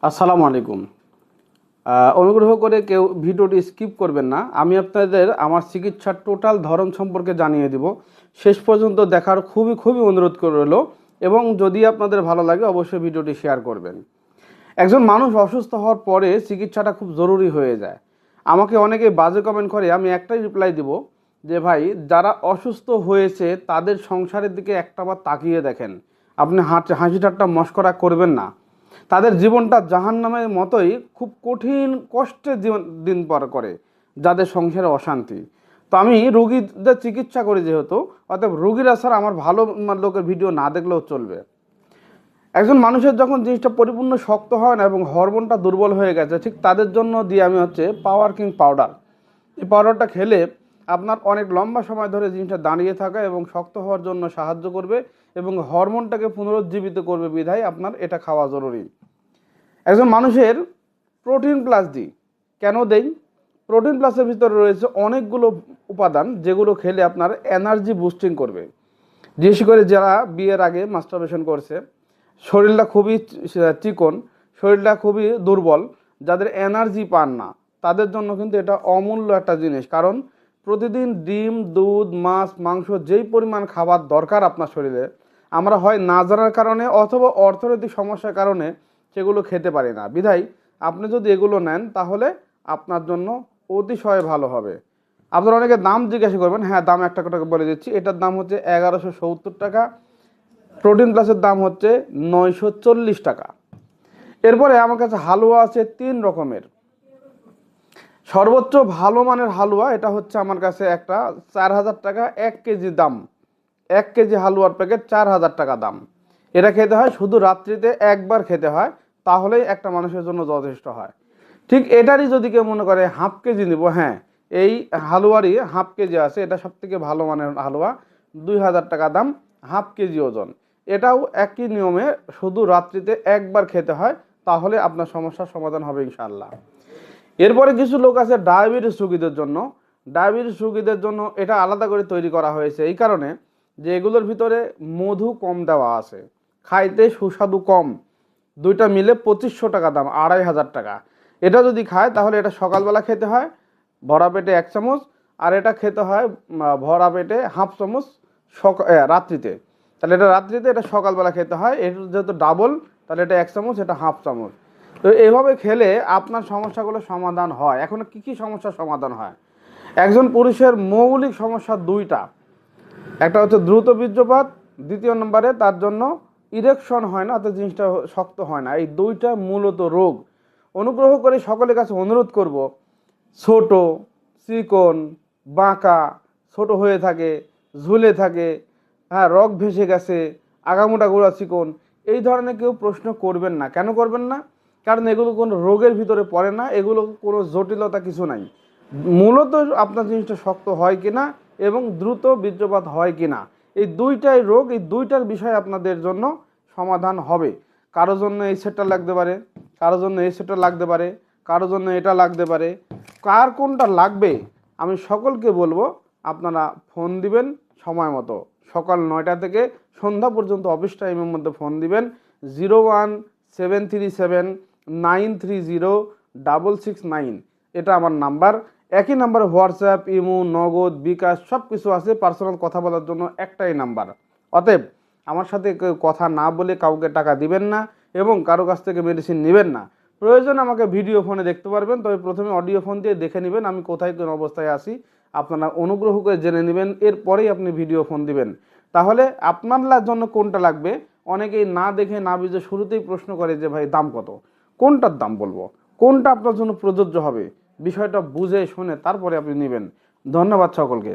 আসসালামু আলাইকুম। অনুগ্রহ করে কেউ ভিডিওটি স্কিপ করবেন না। আমি আপনাদের আমার চিকিৎসার টোটাল ধরন সম্পর্কে জানিয়ে দিব। শেষ পর্যন্ত দেখার খুবই অনুরোধ করে রইল এবং যদি আপনাদের ভালো লাগে অবশ্যই ভিডিওটি শেয়ার করবেন। একজন মানুষ অসুস্থ হওয়ার পরে চিকিৎসাটা খুব জরুরি হয়ে যায়। আমাকে অনেকে বাজে কমেন্ট করে, আমি একটাই রিপ্লাই দিব যে ভাই, যারা অসুস্থ হয়েছে তাদের সংসারের দিকে একটাবার তাকিয়ে দেখেন। আপনি হাসি ঠাট্টা মশকরা করবেন না। তাদের জীবনটা জাহান্নামের মতোই খুব কঠিন কষ্টে জীবন দিন পার করে, যাদের সংসারে অশান্তি। তো আমি রোগীদের চিকিৎসা করি যেহেতু, অতএব রোগীরা স্যার আমার ভালো লোকের ভিডিও না দেখলেও চলবে। একজন মানুষের যখন জিনিসটা পরিপূর্ণ শক্ত হয় না এবং হরমোনটা দুর্বল হয়ে গেছে, ঠিক তাদের জন্য দিয়ে আমি পাওয়ার কিং পাউডার। এই পাউডারটা খেলে আপনার অনেক লম্বা সময় ধরে জিনিসটা দাঁড়িয়ে থাকা এবং শক্ত হওয়ার জন্য সাহায্য করবে এবং হরমোনটাকে পুনরুজ্জীবিত করবে, বিধায় আপনার এটা খাওয়া জরুরি। একজন মানুষের প্রোটিন প্লাস দিই কেন দেই? প্রোটিন প্লাসের ভিতরে রয়েছে অনেকগুলো উপাদান যেগুলো খেলে আপনার এনার্জি বুস্টিং করবে। বিশেষ করে যারা বিয়ের আগে মাস্টারবেশন করছে, শরীরটা খুবই চিকন, শরীরটা খুবই দুর্বল, যাদের এনার্জি পান না, তাদের জন্য কিন্তু এটা অমূল্য একটা জিনিস। কারণ প্রতিদিন ডিম, দুধ, মাছ, মাংস যেই পরিমাণ খাবার দরকার আপনার শরীরে, আমরা হয় না জানার কারণে অথবা অর্থনৈতিক সমস্যার কারণে সেগুলো খেতে পারি না। বিধায় আপনি যদি এগুলো নেন তাহলে আপনার জন্য অতিশয় ভালো হবে। আপনারা অনেকে দাম জিজ্ঞাসা করবেন, হ্যাঁ দাম একটা টাকা বলে দিচ্ছি। এটার দাম হচ্ছে 1170 টাকা। প্রোটিন প্লাসের দাম হচ্ছে 940 টাকা। এরপরে আমার কাছে হালুয়া আছে 3 রকমের। সর্বোচ্চ ভালো মানের হালুয়া এটা হচ্ছে আমার কাছে একটা 4000 টাকা 1 কেজি দাম। 1 কেজি হালুয়ার প্যাকেট 4000 টাকা দাম। এটা খেতে হয় শুধু রাত্রিতে একবার খেতে হয়, তাহলেই একটা মানুষের জন্য যথেষ্ট হয়। ঠিক এটারই যদি কেউ মনে করে হাফ কেজি নিব, হ্যাঁ এই হালুয়ারই হাফ কেজি আছে, এটা সবথেকে ভালো মানের হালুয়া, 2000 টাকা দাম, হাফ কেজি ওজন। এটাও একই নিয়মে শুধু রাত্রিতে একবার খেতে হয়, তাহলে আপনার সমস্যার সমাধান হবে ইনশাআল্লাহ। এরপরে কিছু লোক আছে ডায়াবেটিস রোগীদের জন্য। ডায়াবেটিস রোগীদের জন্য এটা আলাদা করে তৈরি করা হয়েছে এই কারণে যে এগুলোর ভিতরে মধু কম দেওয়া আছে, খাইতে সুস্বাদু কম। দুইটা মিলে 2500 টাকা দাম, 2500 টাকা। এটা যদি খায় তাহলে এটা সকালবেলা খেতে হয় ভরা পেটে 1 চামচ, আর এটা খেতে হয় ভরা পেটে হাফ চামচ রাত্রিতে। তাহলে এটা রাত্রিতে, এটা সকালবেলা খেতে হয়। এটা যেহেতু ডাবল, তাহলে এটা 1 চামচ, এটা হাফ চামচ। তো এইভাবে খেলে আপনার সমস্যাগুলো সমাধান হয়। এখন কি সমস্যার সমাধান হয়? একজন পুরুষের মৌলিক সমস্যা দুইটা। একটা হচ্ছে দ্রুত বীর্যপাত, দ্বিতীয় নম্বরে তার জন্য ইরেকশন হয় না, অর্থাৎ জিনিসটা শক্ত হয় না। এই দুইটা মূলত রোগ। অনুগ্রহ করে সকলের কাছে অনুরোধ করব, ছোট, চিকন, বাঁকা, ছোট হয়ে থাকে, ঝুলে থাকে, হ্যাঁ রগ ভেসে গেছে, আগামোটা গোড়া চিকন, এই ধরনের কেউ প্রশ্ন করবেন না। কেন করবেন না? কারণ এগুলো কোনো রোগের ভিতরে পড়ে না, এগুলো কোনো জটিলতা কিছু নাই। মূলত আপনার জিনিসটা শক্ত হয় কিনা এবং দ্রুত বীর্যপাত হয় কিনা, এই দুইটাই রোগ। এই দুইটার বিষয় আপনাদের জন্য সমাধান হবে। কারোর জন্য এই সেটটা লাগতে পারে, কারোর জন্য এই সেটটা লাগতে পারে, কারোর জন্য এটা লাগতে পারে। কার কোনটা লাগবে আমি সকলকে বলবো, আপনারা ফোন দিবেন সময় মতো। সকাল 9টা থেকে সন্ধ্যা পর্যন্ত অফিস টাইমের মধ্যে ফোন দিবেন। 01737930669, এটা আমার নাম্বার। একই নাম্বার হোয়াটসঅ্যাপ, ইমো, নগদ, বিকাশ সব কিছু আছে। পার্সোনাল কথা বলার জন্য একটাই নাম্বার। অতএব আমার সাথে কথা না বলে কাউকে টাকা দিবেন না এবং কারো কাছ থেকে মেডিসিন নেবেন না। প্রয়োজন আমাকে ভিডিও ফোনে দেখতে পারবেন, তবে প্রথমে অডিও ফোন দিয়ে দেখে নেবেন আমি কোথায় কোন অবস্থায় আছি। আপনারা অনুগ্রহ করে জেনে নেবেন, এরপরেই আপনি ভিডিও ফোন দিবেন। তাহলে আপনার জন্য কোনটা লাগবে, অনেকেই না দেখে না বুঝে শুরুতেই প্রশ্ন করে যে ভাই দাম কত, কোনটার দাম বলবো, কোনটা আপনার জন্য প্রযোজ্য হবে, বিষয়টা বুঝে শুনে তারপরে আপনি নেবেন। ধন্যবাদ সকলকে।